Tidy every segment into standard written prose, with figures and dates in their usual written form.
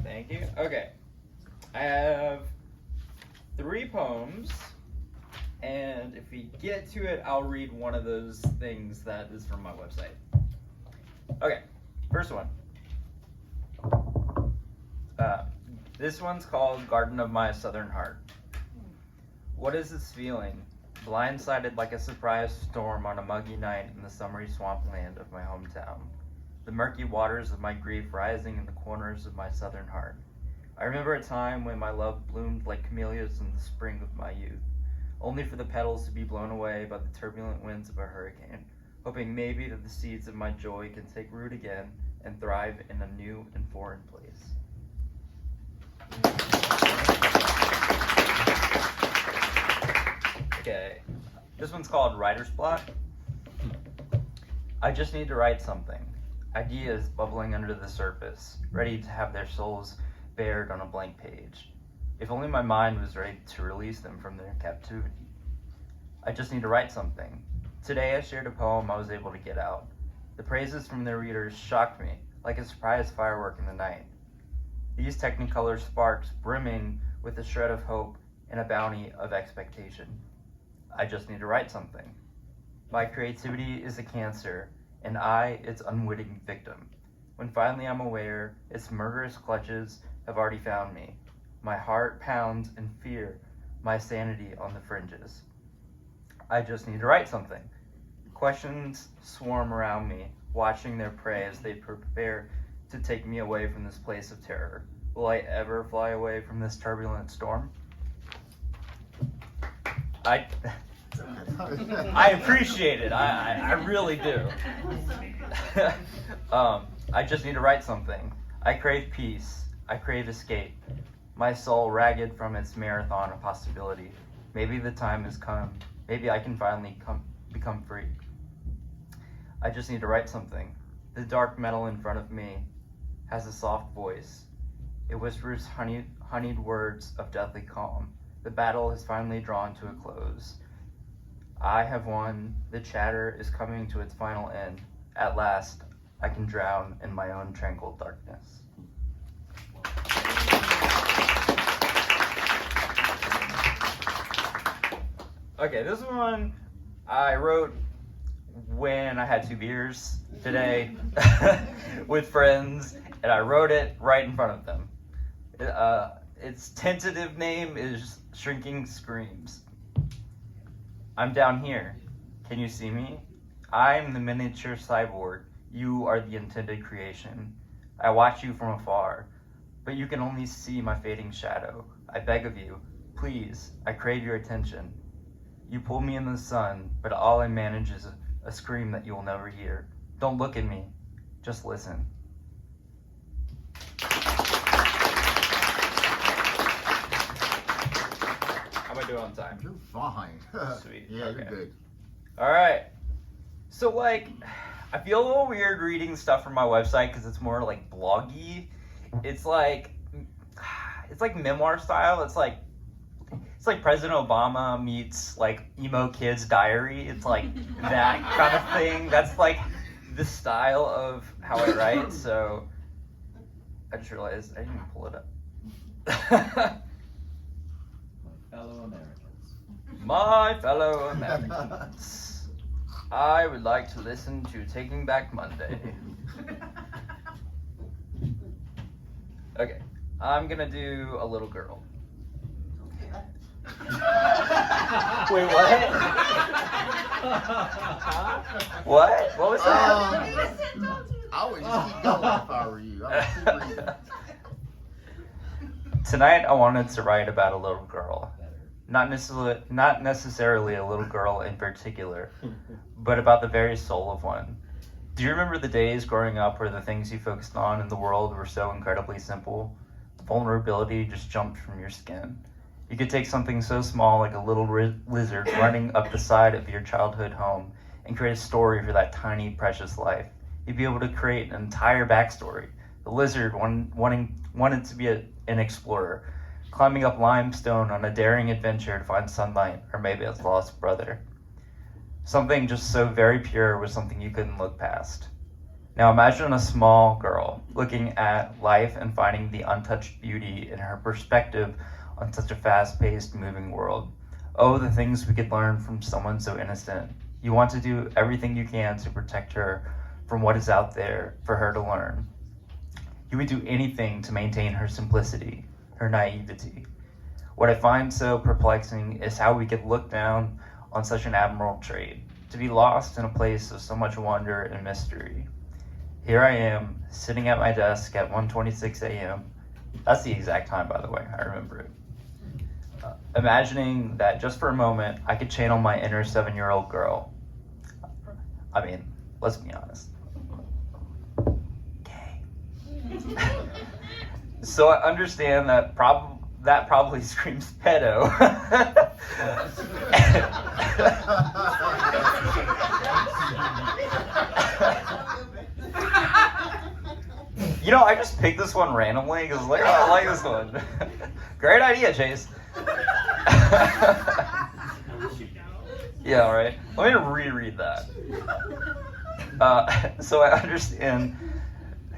Thank you. Okay. I have 3 poems, and if we get to it, I'll read one of those things that is from my website. Okay, first one. This one's called Garden of My Southern Heart. What is this feeling? Blindsided like a surprise storm on a muggy night in the summery swampland of my hometown. The murky waters of my grief rising in the corners of my southern heart. I remember a time when my love bloomed like camellias in the spring of my youth, only for the petals to be blown away by the turbulent winds of a hurricane, hoping maybe that the seeds of my joy can take root again and thrive in a new and foreign place. Okay, this one's called Writer's Block. I just need to write something. Ideas bubbling under the surface, ready to have their souls bared on a blank page. If only my mind was ready to release them from their captivity. I just need to write something. Today I shared a poem I was able to get out. The praises from their readers shocked me, like a surprise firework in the night. These technicolor sparks brimming with a shred of hope and a bounty of expectation. I just need to write something. My creativity is a cancer, and I, its unwitting victim. When finally I'm aware, its murderous clutches have already found me. My heart pounds in fear, my sanity on the fringes. I just need to write something. Questions swarm around me, watching their prey as they prepare to take me away from this place of terror. Will I ever fly away from this turbulent storm? I appreciate it. I really do. I just need to write something. I crave peace. I crave escape. My soul ragged from its marathon of possibility. Maybe the time has come. Maybe I can finally become free. I just need to write something. The dark metal in front of me has a soft voice. It whispers honeyed words of deathly calm. The battle has finally drawn to a close. I have won. The chatter is coming to its final end. At last, I can drown in my own tranquil darkness. Okay, this one I wrote when I had 2 beers today with friends, and I wrote it right in front of them. Its tentative name is Shrinking Screams. I'm down here. Can you see me? I'm the miniature cyborg. You are the intended creation. I watch you from afar, but you can only see my fading shadow. I beg of you, please, I crave your attention. You pull me in the sun, but all I manage is a scream that you will never hear. Don't look at me, just listen. How am I doing on time? You're fine. Sweet. Yeah, Okay. You're good. All right. So, I feel a little weird reading stuff from my website because it's more bloggy. It's like memoir style. It's like President Obama meets emo kid's diary. It's that kind of thing. That's the style of how I write. So I just realized I didn't even pull it up. Fellow Americans. My fellow Americans, I would like to listen to Taking Back Monday. Okay, I'm gonna do a little girl. Wait, what? What? What was that? I would just keep going if I were you. I would keep reading. Tonight I wanted to write about a little girl. Not necessarily a little girl in particular, but about the very soul of one. Do you remember the days growing up where the things you focused on in the world were so incredibly simple? Vulnerability just jumped from your skin. You could take something so small like a little lizard running up the side of your childhood home and create a story for that tiny, precious life. You'd be able to create an entire backstory. The lizard wanted to be an explorer, climbing up limestone on a daring adventure to find sunlight, or maybe its lost brother. Something just so very pure was something you couldn't look past. Now imagine a small girl, looking at life and finding the untouched beauty in her perspective on such a fast-paced, moving world. Oh, the things we could learn from someone so innocent. You want to do everything you can to protect her from what is out there for her to learn. You would do anything to maintain her simplicity, her naivety. What I find so perplexing is how we could look down on such an admirable trait, to be lost in a place of so much wonder and mystery. Here I am, sitting at my desk at 1:26 a.m. That's the exact time, by the way, I remember it. Imagining that just for a moment, I could channel my inner 7-year-old girl. I mean, let's be honest. Gay. So I understand that probably screams pedo. You know, I just picked this one randomly because like, oh, I like this one. Great idea, Chase. Yeah, right. Let me reread that. So I understand.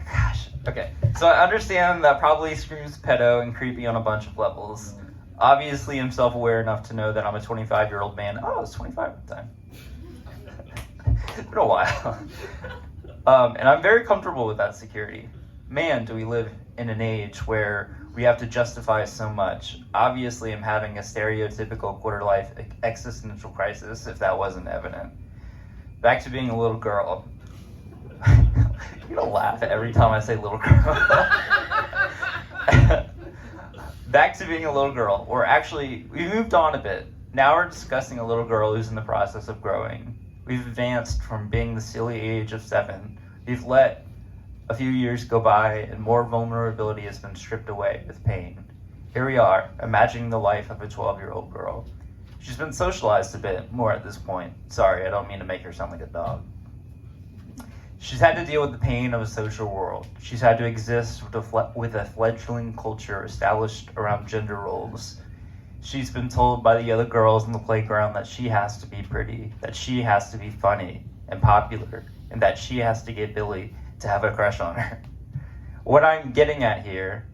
Gosh. Okay. So I understand that probably screams pedo and creepy on a bunch of levels. Obviously, I'm self-aware enough to know that I'm a 25-year-old man. Oh, I was 25 at the time. It's been a while. And I'm very comfortable with that security. Man, do we live in an age where we have to justify so much. Obviously, I'm having a stereotypical quarter-life existential crisis, if that wasn't evident. Back to being a little girl. You're gonna laugh every time I say little girl. Back to being a little girl. Or actually, we moved on a bit. Now we're discussing a little girl who's in the process of growing. We've advanced from being the silly age of 7. We've let a few years go by and more vulnerability has been stripped away with pain. Here we are, imagining the life of a 12-year-old girl. She's been socialized a bit more at this point. Sorry, I don't mean to make her sound like a dog. She's had to deal with the pain of a social world. She's had to exist with a fledgling culture established around gender roles. She's been told by the other girls in the playground that she has to be pretty, that she has to be funny and popular, and that she has to get Billy to have a crush on her. What I'm getting at here,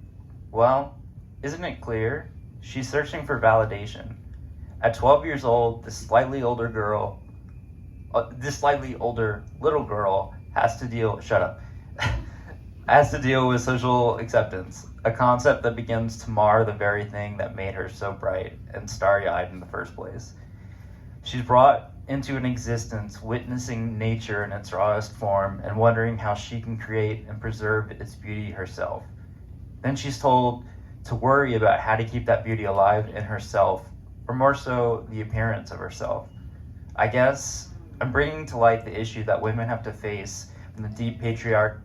well, isn't it clear? She's searching for validation. At 12 years old, this slightly older little girl has to deal with social acceptance, a concept that begins to mar the very thing that made her so bright and starry-eyed in the first place. She's brought into an existence witnessing nature in its rawest form and wondering how she can create and preserve its beauty herself. Then she's told to worry about how to keep that beauty alive in herself, or more so, the appearance of herself. I guess I'm bringing to light the issue that women have to face from the deep patriarchal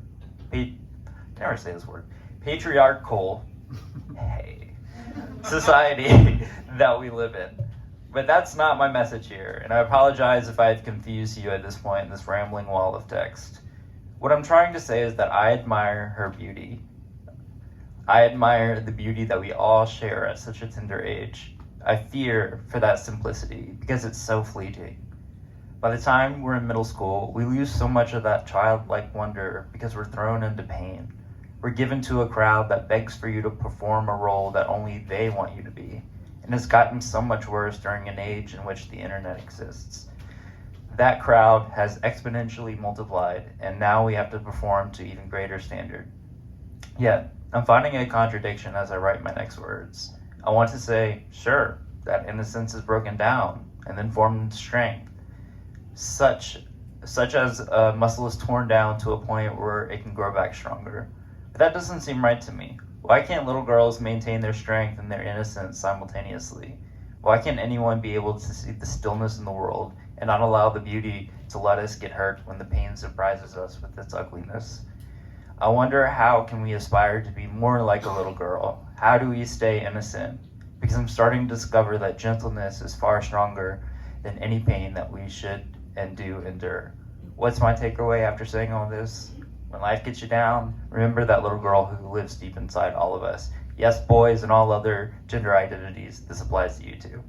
society that we live in. But that's not my message here, and I apologize if I've confused you at this point in this rambling wall of text. What I'm trying to say is that I admire her beauty. I admire the beauty that we all share at such a tender age. I fear for that simplicity because it's so fleeting. By the time we're in middle school, we lose so much of that childlike wonder because we're thrown into pain. We're given to a crowd that begs for you to perform a role that only they want you to be. And it's gotten so much worse during an age in which the internet exists. That crowd has exponentially multiplied, and now we have to perform to even greater standard. Yet, I'm finding a contradiction as I write my next words. I want to say, sure, that innocence is broken down and then formed into strength, such as a muscle is torn down to a point where it can grow back stronger. But that doesn't seem right to me. Why can't little girls maintain their strength and their innocence simultaneously? Why can't anyone be able to see the stillness in the world and not allow the beauty to let us get hurt when the pain surprises us with its ugliness? I wonder, how can we aspire to be more like a little girl? How do we stay innocent? Because I'm starting to discover that gentleness is far stronger than any pain that we should and do endure. What's my takeaway after saying all this? When life gets you down, remember that little girl who lives deep inside all of us. Yes, boys and all other gender identities, this applies to you too.